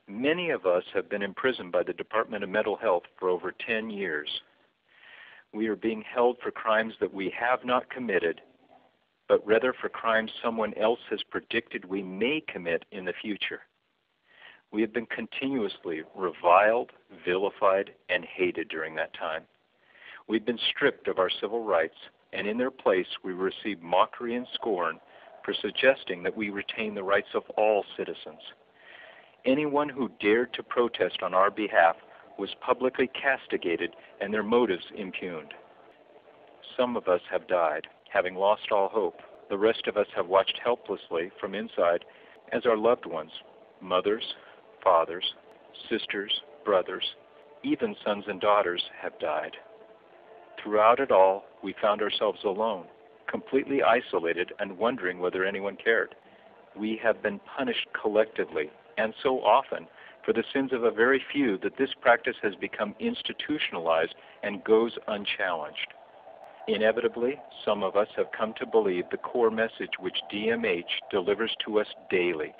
Many of us have been imprisoned by the Department of Mental Health for over 10 years. We are being held for crimes that we have not committed, but rather for crimes someone else has predicted we may commit in the future. We have been continuously reviled, vilified, and hated during that time. We've been stripped of our civil rights, and in their place we receive mockery and scorn for suggesting that we retain the rights of all citizens. Anyone who dared to protest on our behalf was publicly castigated and their motives impugned. Some of us have died, having lost all hope. The rest of us have watched helplessly from inside as our loved ones, mothers, fathers, sisters, brothers, even sons and daughters have died. Throughout it all, we found ourselves alone, completely isolated and wondering whether anyone cared. We have been punished collectively, and so often, for the sins of a very few that this practice has become institutionalized and goes unchallenged. Inevitably, some of us have come to believe the core message which DMH delivers to us daily,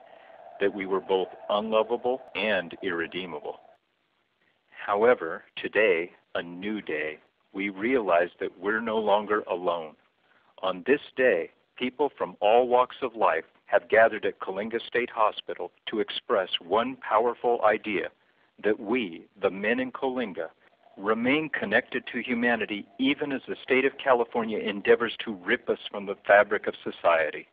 that we were both unlovable and irredeemable. However, today, a new day, we realize that we're no longer alone. On this day, people from all walks of life have gathered at Coalinga State Hospital to express one powerful idea, that we, the men in Coalinga, remain connected to humanity even as the state of California endeavors to rip us from the fabric of society.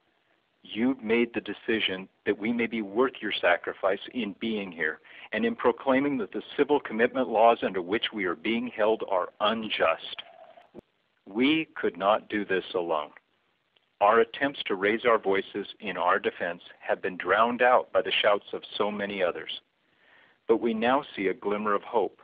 You've made the decision that we may be worth your sacrifice in being here and in proclaiming that the civil commitment laws under which we are being held are unjust. We could not do this alone. Our attempts to raise our voices in our defense have been drowned out by the shouts of so many others. But we now see a glimmer of hope.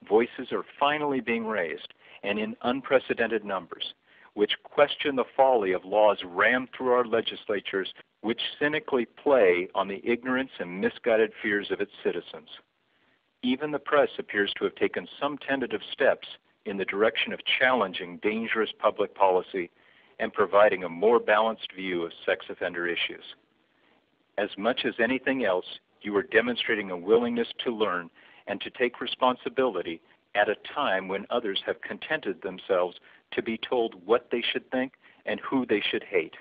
Voices are finally being raised, and in unprecedented numbers, which question the folly of laws rammed through our legislatures which cynically play on the ignorance and misguided fears of its citizens. Even the press appears to have taken some tentative steps in the direction of challenging dangerous public policy and providing a more balanced view of sex offender issues. As much as anything else, you are demonstrating a willingness to learn and to take responsibility at a time when others have contented themselves to be told what they should think and who they should hate.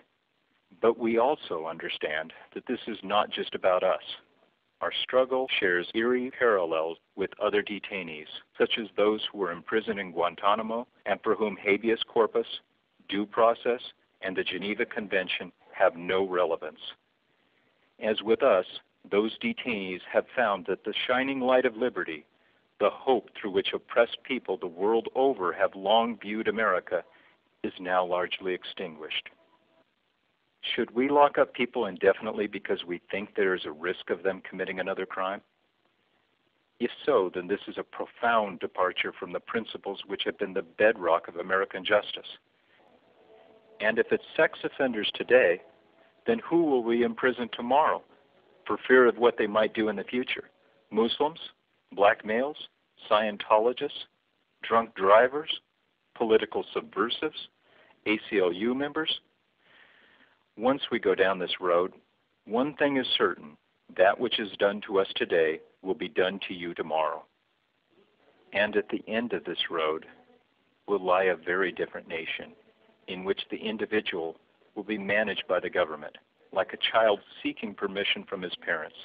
But we also understand that this is not just about us. Our struggle shares eerie parallels with other detainees, such as those who were imprisoned in Guantanamo and for whom habeas corpus, due process, and the Geneva Convention have no relevance. As with us, those detainees have found that the shining light of liberty, the hope through which oppressed people the world over have long viewed America, is now largely extinguished. Should we lock up people indefinitely because we think there is a risk of them committing another crime? If so, then this is a profound departure from the principles which have been the bedrock of American justice. And if it's sex offenders today, then who will we imprison tomorrow for fear of what they might do in the future? Muslims? Black males? Scientologists? Drunk drivers? Political subversives? ACLU members? Once we go down this road, one thing is certain: that which is done to us today will be done to you tomorrow. And at the end of this road will lie a very different nation, in which the individual will be managed by the government, like a child seeking permission from his parents.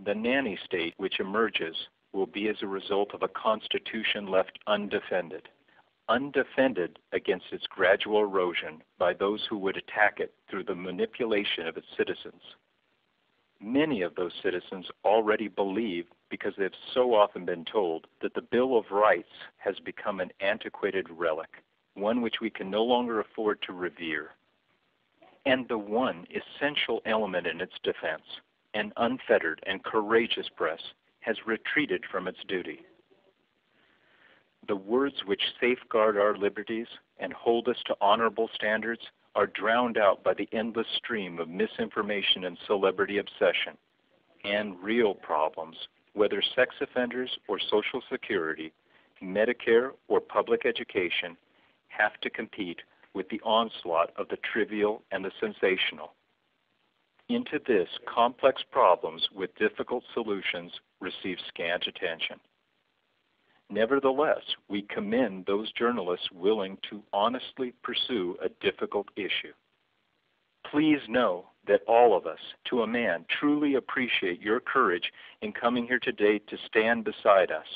The nanny state which emerges will be as a result of a constitution left undefended against its gradual erosion by those who would attack it through the manipulation of its citizens. Many of those citizens already believe, because they have so often been told, that the Bill of Rights has become an antiquated relic, one which we can no longer afford to revere. And the one essential element in its defense, an unfettered and courageous press, has retreated from its duty. The words which safeguard our liberties and hold us to honorable standards are drowned out by the endless stream of misinformation and celebrity obsession. And real problems, whether sex offenders or Social Security, Medicare or public education, have to compete with the onslaught of the trivial and the sensational. into this complex problems with difficult solutions receive scant attention. Nevertheless, we commend those journalists willing to honestly pursue a difficult issue. Please know that all of us, to a man, truly appreciate your courage in coming here today to stand beside us,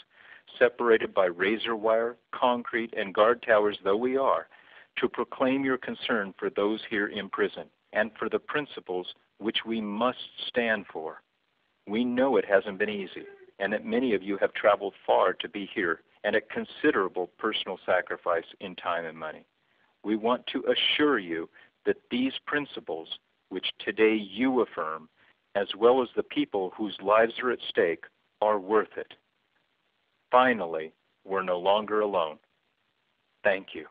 separated by razor wire, concrete, and guard towers though we are, to proclaim your concern for those here in prison and for the principles which we must stand for. We know it hasn't been easy, and that many of you have traveled far to be here and at considerable personal sacrifice in time and money. We want to assure you that these principles, which today you affirm, as well as the people whose lives are at stake, are worth it. Finally, we're no longer alone. Thank you.